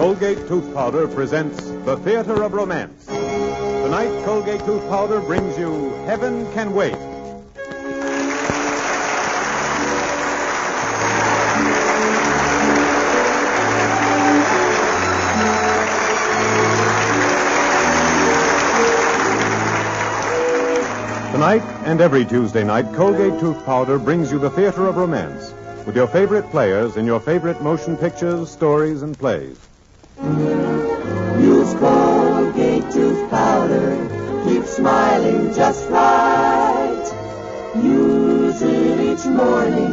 Colgate Tooth Powder presents The Theater of Romance. Tonight, Colgate Tooth Powder brings you Heaven Can Wait. Tonight and every Tuesday night, Colgate Tooth Powder brings you The Theater of Romance with your favorite players in your favorite motion pictures, stories, and plays. Use Colgate Tooth Powder. Keep smiling just right. Use it each morning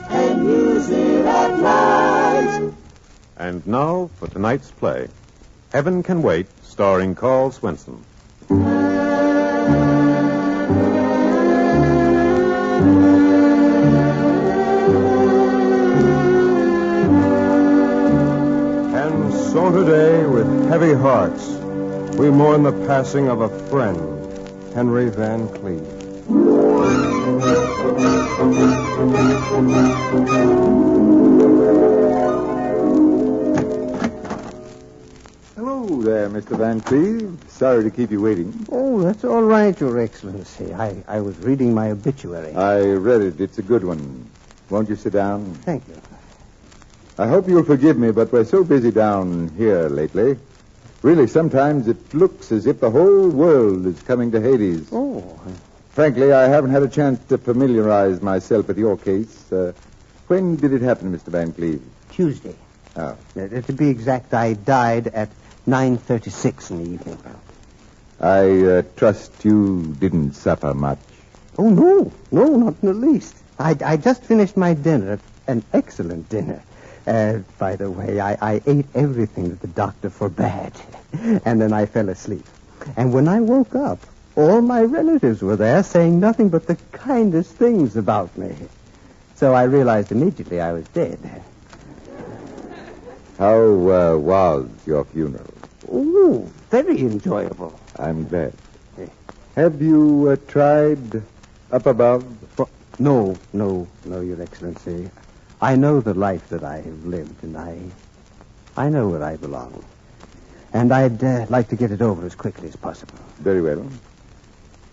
and use it at night. And now for tonight's play, Heaven Can Wait, starring Carl Swenson. So today, with heavy hearts, we mourn the passing of a friend, Henry Van Cleve. Hello there, Mr. Van Cleve. Sorry to keep you waiting. Oh, that's all right, Your Excellency. I was reading my obituary. I read it. It's a good one. Won't you sit down? Thank you. I hope you'll forgive me, but we're so busy down here lately. Really, sometimes it looks as if the whole world is coming to Hades. Oh. Frankly, I haven't had a chance to familiarize myself with your case. When did it happen, Mr. Van Cleve? Tuesday. Oh. To be exact, I died at 9:36 in the evening. I trust you didn't suffer much. Oh, no, not in the least. I just finished my dinner, an excellent dinner. By the way, I ate everything that the doctor forbade, and then I fell asleep. And when I woke up, all my relatives were there saying nothing but the kindest things about me. So I realized immediately I was dead. How was your funeral? Oh, very enjoyable. I'm glad. Have you tried up above? No, Your Excellency. I know the life that I have lived, and I know where I belong. And I'd like to get it over as quickly as possible. Very well.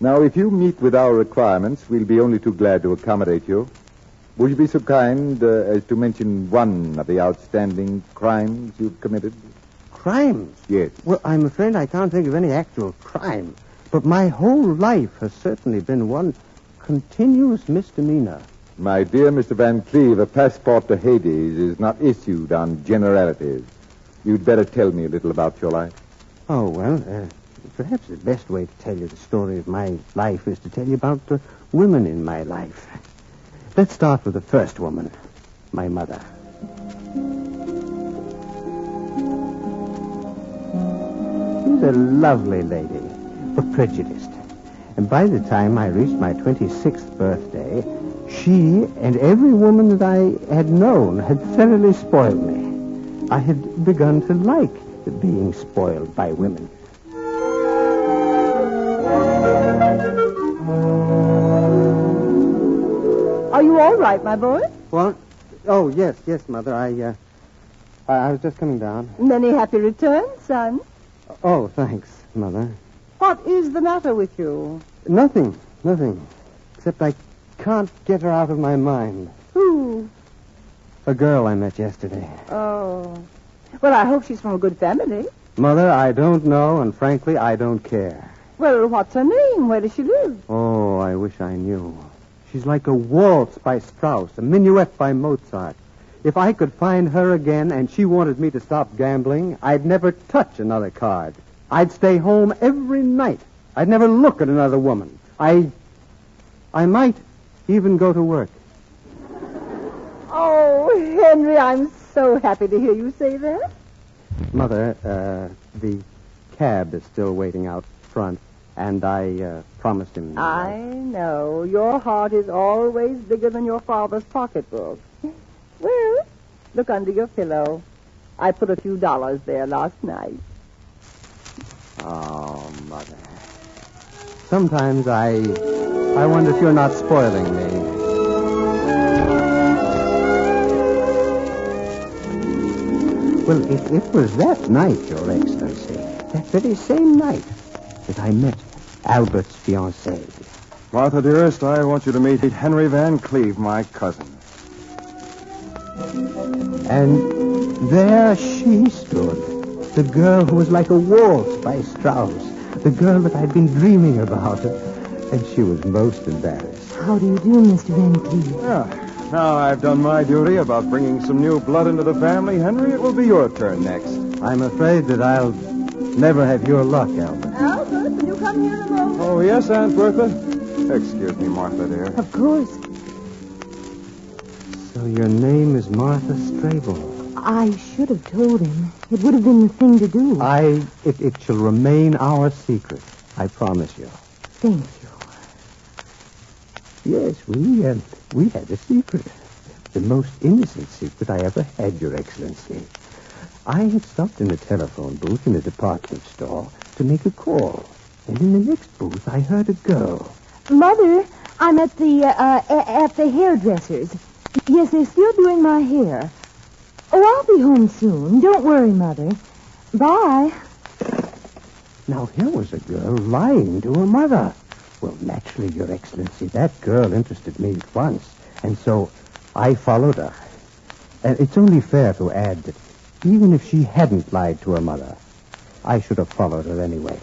Now, if you meet with our requirements, we'll be only too glad to accommodate you. Would you be so kind as to mention one of the outstanding crimes you've committed? Crimes? Yes. Well, I'm afraid I can't think of any actual crime. But my whole life has certainly been one continuous misdemeanor. My dear Mr. Van Cleve, a passport to Hades is not issued on generalities. You'd better tell me a little about your life. Oh, well, perhaps the best way to tell you the story of my life is to tell you about the women in my life. Let's start with the first woman, my mother. She's a lovely lady, but prejudiced. And by the time I reached my 26th birthday, she and every woman that I had known had thoroughly spoiled me. I had begun to like being spoiled by women. Are you all right, my boy? What? Oh, yes, Mother. I was just coming down. Many happy returns, son. Oh, thanks, Mother. What is the matter with you? Nothing. Except I can't get her out of my mind. Who? A girl I met yesterday. Oh. Well, I hope she's from a good family. Mother, I don't know, and frankly, I don't care. Well, what's her name? Where does she live? Oh, I wish I knew. She's like a waltz by Strauss, a minuet by Mozart. If I could find her again and she wanted me to stop gambling, I'd never touch another card. I'd stay home every night. I'd never look at another woman. I might even go to work. Oh, Henry, I'm so happy to hear you say that. Mother, the cab is still waiting out front, and I promised him... I know. Your heart is always bigger than your father's pocketbook. Well, look under your pillow. I put a few dollars there last night. Oh, Mother. Sometimes I wonder if you're not spoiling me. Well, it was that night, Your Excellency, that very same night, that I met Albert's fiancée. Martha, dearest, I want you to meet Henry Van Cleve, my cousin. And there she stood, the girl who was like a waltz by Strauss, the girl that I'd been dreaming about. And she was most embarrassed. How do you do, Mr. Van Cleve? Now I've done my duty about bringing some new blood into the family. Henry, it will be your turn next. I'm afraid that I'll never have your luck, Albert. Albert, will you come here a moment? Oh, yes, Aunt Bertha. Excuse me, Martha, dear. Of course. So your name is Martha Strable. I should have told him. It would have been the thing to do. It shall remain our secret. I promise you. Thank you. Yes, we had a secret. The most innocent secret I ever had, Your Excellency. I had stopped in a telephone booth in a department store to make a call. And in the next booth, I heard a girl. Mother, I'm at the hairdresser's. Yes, they're still doing my hair. Oh, I'll be home soon. Don't worry, Mother. Bye. Now, here was a girl lying to her mother. Well, naturally, Your Excellency, that girl interested me at once. And so I followed her. And it's only fair to add that even if she hadn't lied to her mother, I should have followed her anyway.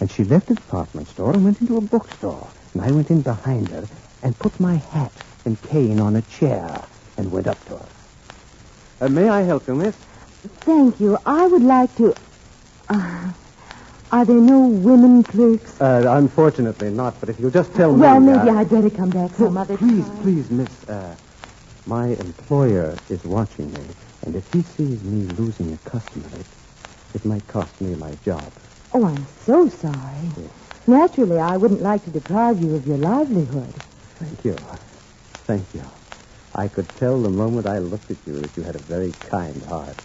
And she left the department store and went into a bookstore. And I went in behind her and put my hat and cane on a chair and went up to her. May I help you, miss? Thank you. I would like to... Are there no women clerks? Unfortunately not, but if you'll just tell me... Well, maybe I'd better come back some other time. Please, miss, my employer is watching me, and if he sees me losing a customer, it might cost me my job. Oh, I'm so sorry. Yes. Naturally, I wouldn't like to deprive you of your livelihood. Thank you. Thank you. I could tell the moment I looked at you that you had a very kind heart.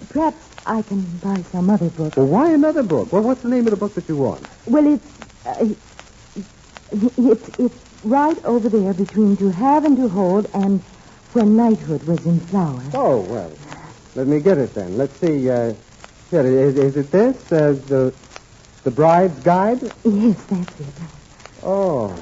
Perhaps I can buy some other book. Well, why another book? Well, what's the name of the book that you want? Well, it's right over there between To Have and To Hold and When Knighthood Was in Flower. Oh, well, let me get it then. Let's see. Here, is it this? The Bride's Guide? Yes, that's it. Oh,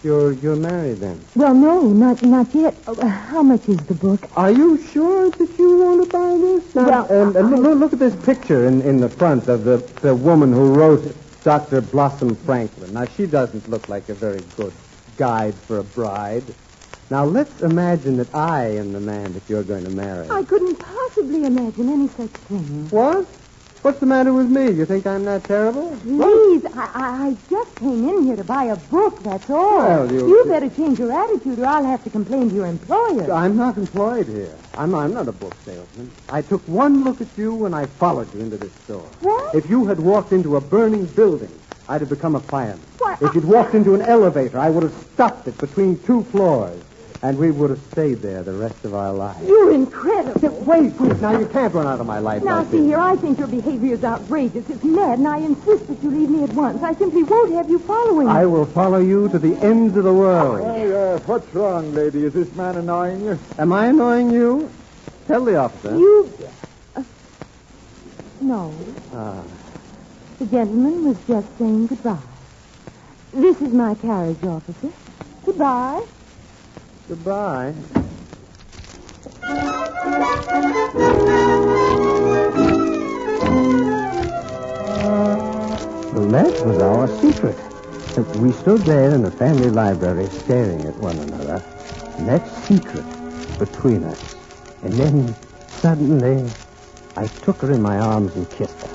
you're married then? Well, no, not yet. How much is the book? Are you sure that you want to buy this? Now, Well, look at this picture in the front of the woman who wrote it, Dr. Blossom Franklin. Now, she doesn't look like a very good guide for a bride. Now, let's imagine that I am the man that you're going to marry. I couldn't possibly imagine any such thing. What? What's the matter with me? You think I'm not terrible? Please, I just came in here to buy a book, that's all. Well, you better change your attitude or I'll have to complain to your employer. I'm not employed here. I'm not a book salesman. I took one look at you and I followed you into this store. What? If you had walked into a burning building, I'd have become a fireman. What? If you'd walked into an elevator, I would have stopped it between two floors. And we would have stayed there the rest of our lives. You're incredible. Wait. Now, you can't run out of my life Now, like see this. here, I think your behavior is outrageous. It's mad, and I insist that you leave me at once. I simply won't have you following me. I will follow you to the ends of the world. Oh, what's wrong, lady? Is this man annoying you? Am I annoying you? Tell the officer. You... no. Ah. The gentleman was just saying goodbye. This is my carriage, officer. Goodbye. Goodbye. Well, that was our secret. We stood there in the family library staring at one another. And that secret between us. And then, suddenly, I took her in my arms and kissed her.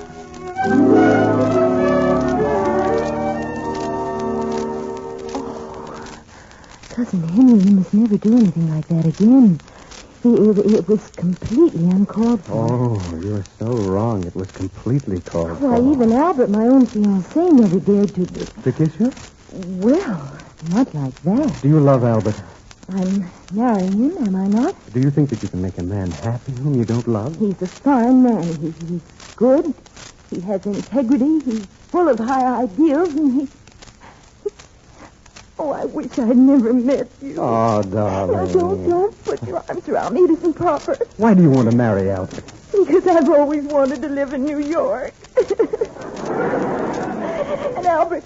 Cousin Henry, you must never do anything like that again. It was completely uncalled for. Oh, you're so wrong. It was completely called for. Why, even Albert, my own fiancé, never dared to... To kiss you? Well, not like that. Do you love Albert? I'm marrying him, am I not? Do you think that you can make a man happy whom you don't love? He's a fine man. He's good. He has integrity. He's full of high ideals, and he's... Oh, Oh, I wish I'd never met you. Oh, darling. Now, don't put your arms around me. It isn't proper. Why do you want to marry Albert? Because I've always wanted to live in New York. And Albert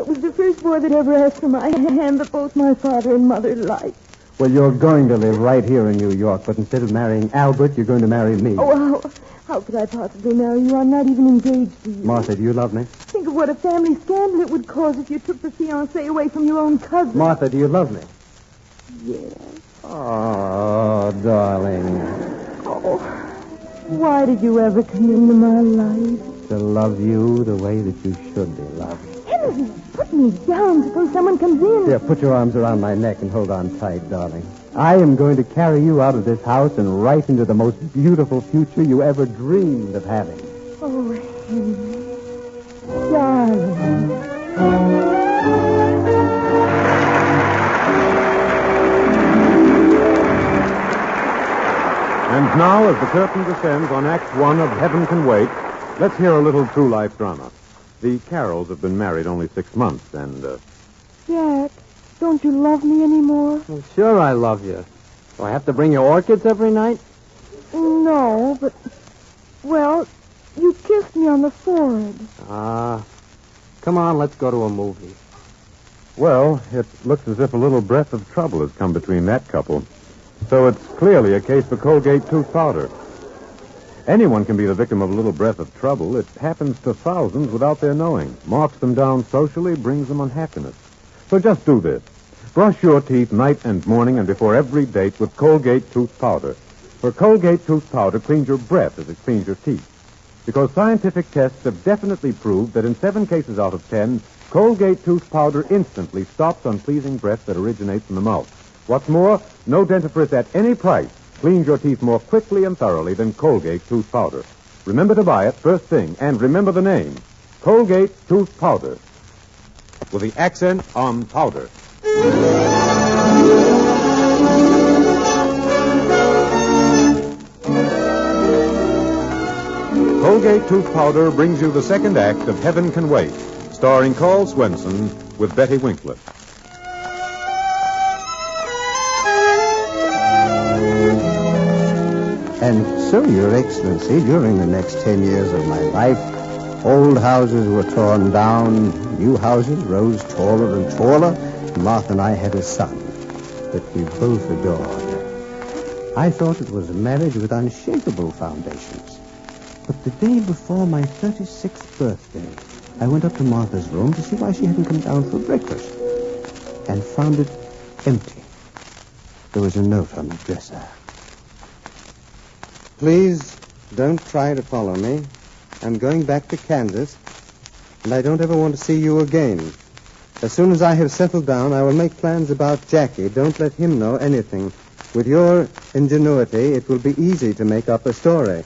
was the first boy that ever asked for my hand that both my father and mother liked. Well, you're going to live right here in New York, but instead of marrying Albert, you're going to marry me. Oh, how could I possibly marry you? I'm not even engaged to you. Martha, do you love me? Think of what a family scandal it would cause if you took the fiancé away from your own cousin. Martha, do you love me? Yes. Oh, darling. Oh, why did you ever come into my life? To love you the way that you should be loved. Henry, put me down. Suppose someone comes in. Here, put your arms around my neck and hold on tight, darling. I am going to carry you out of this house and right into the most beautiful future you ever dreamed of having. Oh, Henry. Darling. And now, as the curtain descends on Act One of Heaven Can Wait, let's hear a little true life drama. The Carrolls have been married only 6 months, and, Jack, don't you love me anymore? Well, sure I love you. Do I have to bring you orchids every night? No, but, well, you kissed me on the forehead. Come on, let's go to a movie. well, it looks as if a little breath of trouble has come between that couple. So it's clearly a case for Colgate tooth powder. Anyone can be the victim of a little breath of trouble. It happens to thousands without their knowing. Marks them down socially, brings them unhappiness. So just do this. Brush your teeth night and morning and before every date with Colgate tooth powder. For Colgate tooth powder cleans your breath as it cleans your teeth. Because scientific tests have definitely proved that in 7 cases out of 10, Colgate tooth powder instantly stops unpleasing breath that originates from the mouth. What's more, no dentifrice at any price cleans your teeth more quickly and thoroughly than Colgate tooth powder. Remember to buy it first thing, and remember the name, Colgate tooth powder, with the accent on powder. Colgate tooth powder brings you the second act of Heaven Can Wait, starring Carl Swenson with Betty Winklet. And so, Your Excellency, during the next 10 years of my life, old houses were torn down, new houses rose taller and taller. Martha and I had a son that we both adored. I thought it was a marriage with unshakable foundations. But the day before my 36th birthday, I went up to Martha's room to see why she hadn't come down for breakfast, and found it empty. There was a note on the dresser. Please don't try to follow me. I'm going back to Kansas, and I don't ever want to see you again. As soon as I have settled down, I will make plans about Jackie. Don't let him know anything. With your ingenuity, it will be easy to make up a story.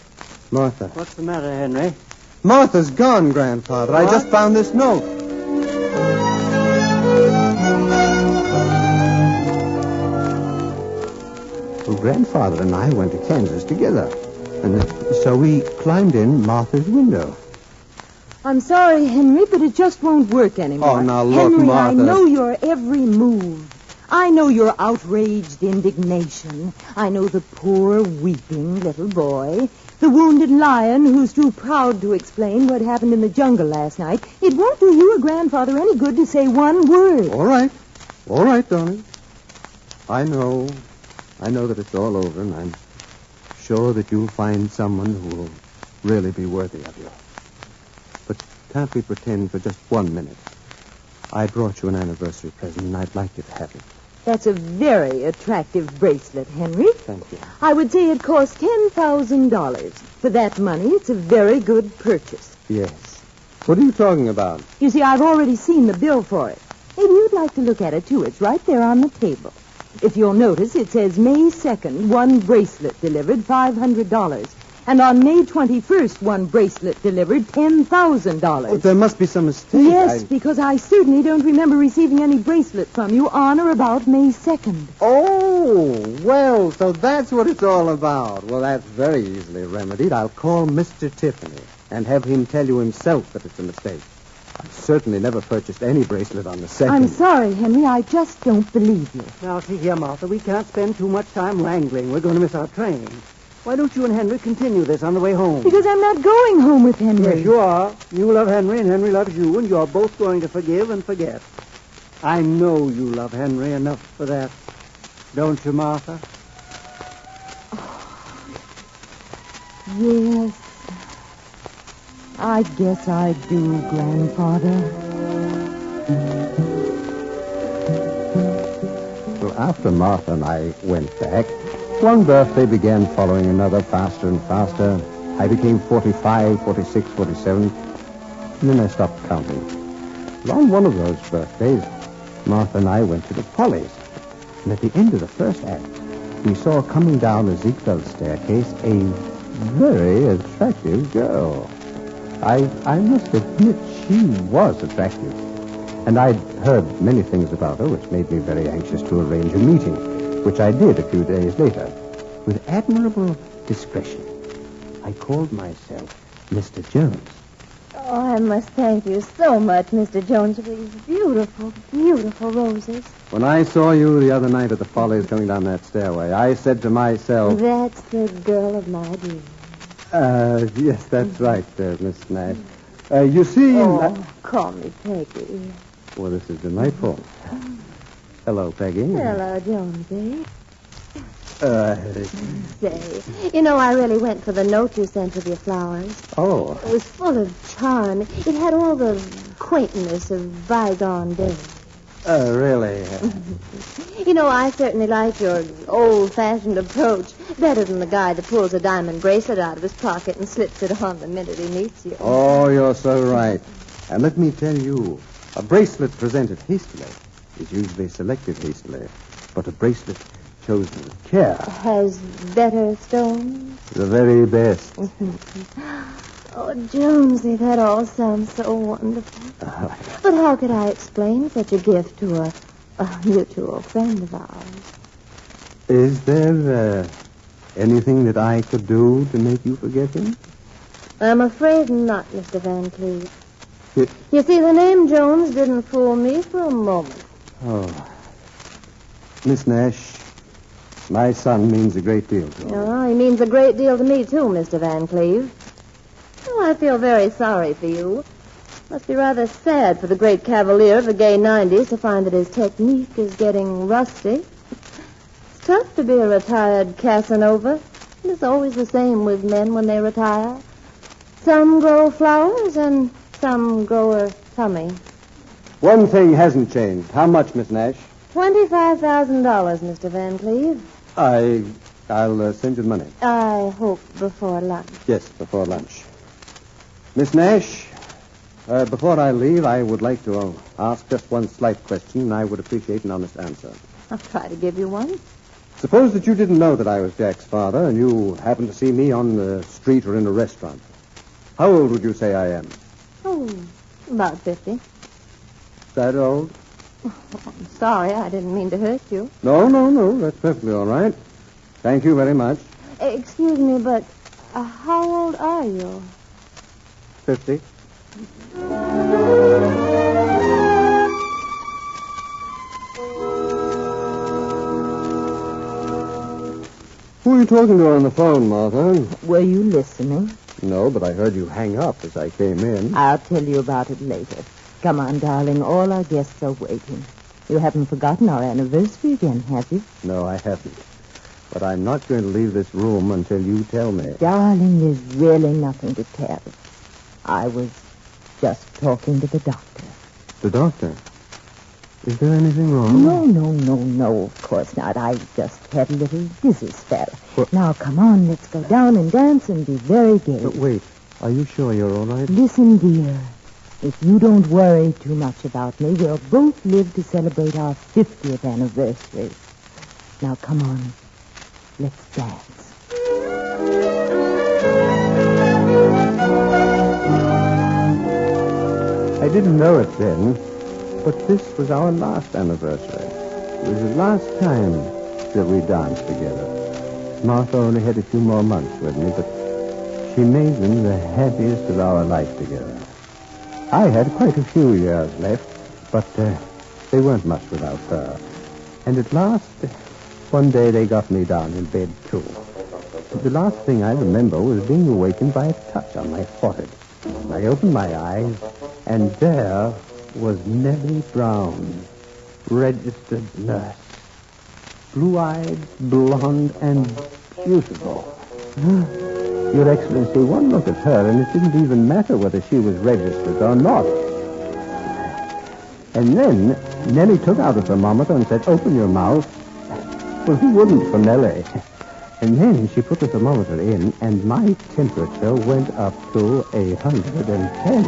Martha. What's the matter, Henry? Martha's gone, Grandfather. What? I just found this note. Well, Grandfather and I went to Kansas together. And so we climbed in Martha's window. I'm sorry, Henry, but it just won't work anymore. Oh, now look, Henry, Martha. I know your every move. I know your outraged indignation. I know the poor, weeping little boy. The wounded lion who's too proud to explain what happened in the jungle last night. It won't do you or Grandfather any good to say one word. All right. All right, darling. I know that it's all over, and I'm sure that you'll find someone who will really be worthy of you. But can't we pretend for just 1 minute? I brought you an anniversary present, and I'd like you to have it. That's a very attractive bracelet, Henry. Thank you. I would say it cost $10,000. For that money, it's a very good purchase. Yes. What are you talking about? You see, I've already seen the bill for it. Maybe you'd like to look at it, too. It's right there on the table. If you'll notice, it says May 2nd, 1 bracelet delivered, $500. And on May 21st, 1 bracelet delivered, $10,000. Oh, there must be some mistake. Yes, because I certainly don't remember receiving any bracelet from you on or about May 2nd. Oh, well, so that's what it's all about. Well, that's very easily remedied. I'll call Mr. Tiffany and have him tell you himself that it's a mistake. certainly never purchased any bracelet on the second. I'm sorry, Henry. I just don't believe you. Now, see here, Martha. We can't spend too much time wrangling. We're going to miss our train. Why don't you and Henry continue this on the way home? Because I'm not going home with Henry. Yes, you are. You love Henry, and Henry loves you, and you're both going to forgive and forget. I know you love Henry enough for that. Don't you, Martha? Yes. I guess I do, Grandfather. Well, after Martha and I went back, one birthday began following another, faster and faster. I became 45, 46, 47, and then I stopped counting. On one of those birthdays, Martha and I went to the Follies, and at the end of the first act, we saw coming down the Ziegfeld staircase a very attractive girl. I must admit she was attractive, and I'd heard many things about her which made me very anxious to arrange a meeting, which I did a few days later. With admirable discretion, I called myself Mr. Jones. Oh, I must thank you so much, Mr. Jones, for these beautiful, beautiful roses. When I saw you the other night at the Follies going down that stairway, I said to myself... That's the girl of my dreams. Yes, that's right, Miss Nash. You see... Call me Peggy. Well, this is delightful. Hello, Peggy. Hello, Jonesy. Say, I really went for the note you sent with your flowers. Oh. It was full of charm. It had all the quaintness of bygone days. Really? I certainly like your old-fashioned approach better than the guy that pulls a diamond bracelet out of his pocket and slips it on the minute he meets you. Oh, you're so right. And let me tell you, a bracelet presented hastily is usually selected hastily, but a bracelet chosen with care has better stones. The very best. Oh, Jonesy, that all sounds so wonderful. But how could I explain such a gift to a mutual friend of ours? Is there anything that I could do to make you forget him? I'm afraid not, Mr. Van Cleve. You see, the name Jones didn't fool me for a moment. Oh. Miss Nash, my son means a great deal to me. Oh, he means a great deal to me, too, Mr. Van Cleve. Oh, I feel very sorry for you. Must be rather sad for the great cavalier of the gay 90s to find that his technique is getting rusty. It's tough to be a retired Casanova. It's always the same with men when they retire. Some grow flowers and some grow a tummy. One thing hasn't changed. How much, Miss Nash? $25,000, Mr. Van Cleve. I'll send you the money. I hope before lunch. Yes, before lunch. Miss Nash, before I leave, I would like to ask just one slight question, and I would appreciate an honest answer. I'll try to give you one. Suppose that you didn't know that I was Jack's father, and you happened to see me on the street or in a restaurant. How old would you say I am? Oh, about 50. That old? Oh, I'm sorry, I didn't mean to hurt you. No, that's perfectly all right. Thank you very much. Excuse me, but how old are you? 50. Who are you talking to on the phone, Martha? Were you listening? No, but I heard you hang up as I came in. I'll tell you about it later. Come on, darling. All our guests are waiting. You haven't forgotten our anniversary again, have you? No, I haven't. But I'm not going to leave this room until you tell me. Darling, there's really nothing to tell. I was just talking to the doctor. The doctor? Is there anything wrong? No, of course not. I just had a little dizzy spell. What? Now, come on, let's go down and dance and be very gay. But wait, are you sure you're all right? Listen, dear. If you don't worry too much about me, we'll both live to celebrate our 50th anniversary. Now, come on. Let's dance. I didn't know it then, but this was our last anniversary. It was the last time that we danced together. Martha only had a few more months with me, but she made them the happiest of our life together. I had quite a few years left, but they weren't much without her. And at last, one day they got me down in bed, too. The last thing I remember was being awakened by a touch on my forehead. I opened my eyes, and there was Nellie Brown, registered nurse. Blue-eyed, blonde, and beautiful. Your Excellency, one look at her, and it didn't even matter whether she was registered or not. And then Nellie took out a thermometer and said, "Open your mouth." Well, who wouldn't for Nellie? And then she put the thermometer in, and my temperature went up to 110.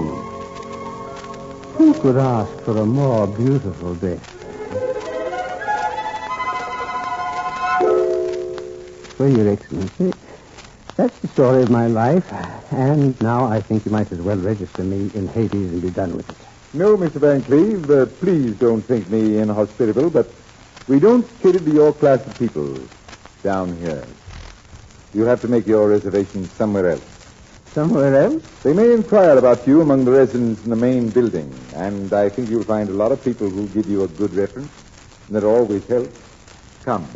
Who could ask for a more beautiful death? Well, Your Excellency, that's the story of my life. And now I think you might as well register me in Hades and be done with it. No, Mr. Van Cleve, please don't think me inhospitable, but we don't cater to your class of people down here. You'll have to make your reservation somewhere else. Somewhere else? They may inquire about you among the residents in the main building, and I think you'll find a lot of people who'll give you a good reference, and that always helps. Come,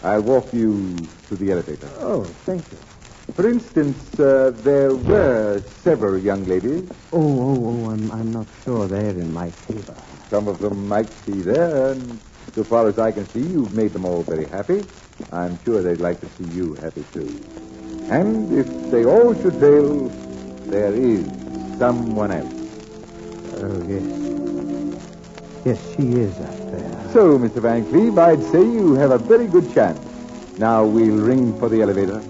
I'll walk you to the elevator. Oh, thank you. For instance, there were several young ladies. I'm not sure they're in my favor. Some of them might be there, and so far as I can see, you've made them all very happy. I'm sure they'd like to see you happy, too. And if they all should fail, there is someone else. Oh, yes. Yes, she is up there. So, Mr. Van Cleve, I'd say you have a very good chance. Now we'll ring for the elevator.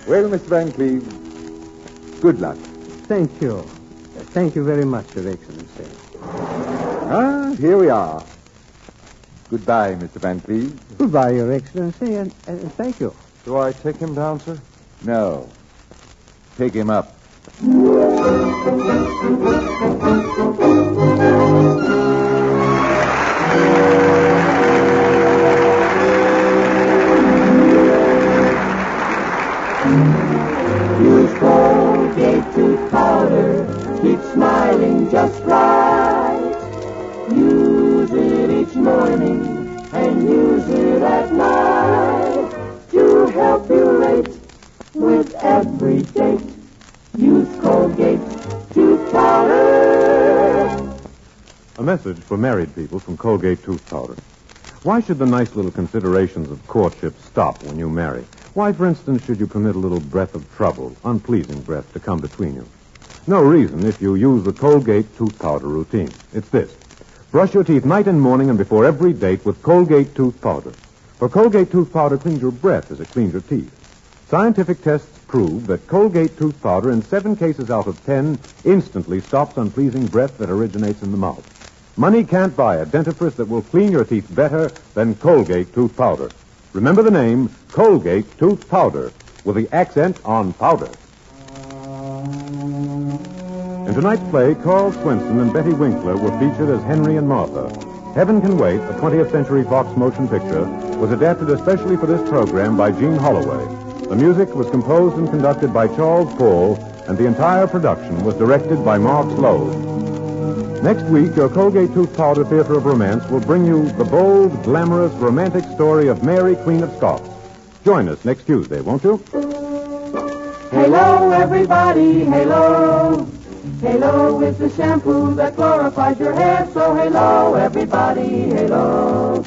Well, Mr. Van Cleve, good luck. Thank you. Thank you very much, Your Excellency. Here we are. Goodbye, Mr. Van Cleve. Goodbye, Your Excellency, and thank you. Do I take him down, sir? No. Take him up. Use Colgate tooth powder. Keep smiling just right. Use it each morning and use it at night to help you rate with every date. Use Colgate tooth powder. A message for married people from Colgate Tooth Powder. Why should the nice little considerations of courtship stop when you marry? Why, for instance, should you permit a little breath of trouble, unpleasing breath, to come between you? No reason if you use the Colgate Tooth Powder routine. It's this. Brush your teeth night and morning and before every date with Colgate Tooth Powder. For Colgate Tooth Powder cleans your breath as it cleans your teeth. Scientific tests prove that Colgate Tooth Powder, in 7 cases out of 10, instantly stops unpleasing breath that originates in the mouth. Money can't buy a dentifrice that will clean your teeth better than Colgate Tooth Powder. Remember the name, Colgate Tooth Powder, with the accent on powder. In tonight's play, Carl Swinson and Betty Winkler were featured as Henry and Martha. Heaven Can Wait, a 20th Century Fox motion picture, was adapted especially for this program by Gene Holloway. The music was composed and conducted by Charles Paul, and the entire production was directed by Mark Sloan. Next week, your Colgate Tooth Powder Theater of Romance will bring you the bold, glamorous, romantic story of Mary, Queen of Scots. Join us next Tuesday, won't you? Halo, everybody, halo. Halo is the shampoo that glorifies your hair. So halo, everybody, halo.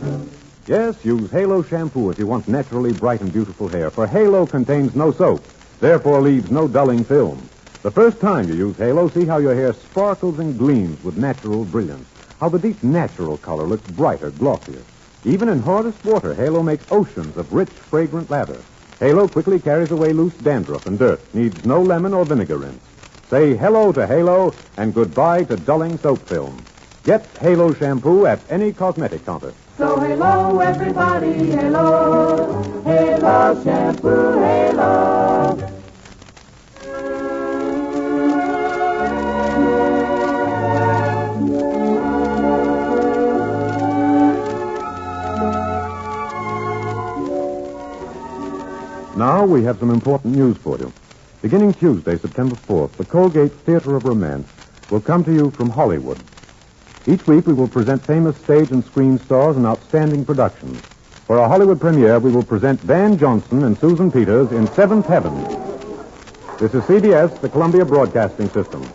Yes, use Halo shampoo if you want naturally bright and beautiful hair, for Halo contains no soap, therefore leaves no dulling film. The first time you use Halo, see how your hair sparkles and gleams with natural brilliance, how the deep natural color looks brighter, glossier. Even in hardest water, Halo makes oceans of rich, fragrant lather. Halo quickly carries away loose dandruff and dirt, needs no lemon or vinegar rinse. Say hello to Halo and goodbye to dulling soap film. Get Halo shampoo at any cosmetic counter. So halo, everybody, halo. Halo shampoo, halo. Now we have some important news for you. Beginning Tuesday, September 4th, the Colgate Theater of Romance will come to you from Hollywood. Each week we will present famous stage and screen stars and outstanding productions. For our Hollywood premiere, we will present Van Johnson and Susan Peters in Seventh Heaven. This is CBS, the Columbia Broadcasting System.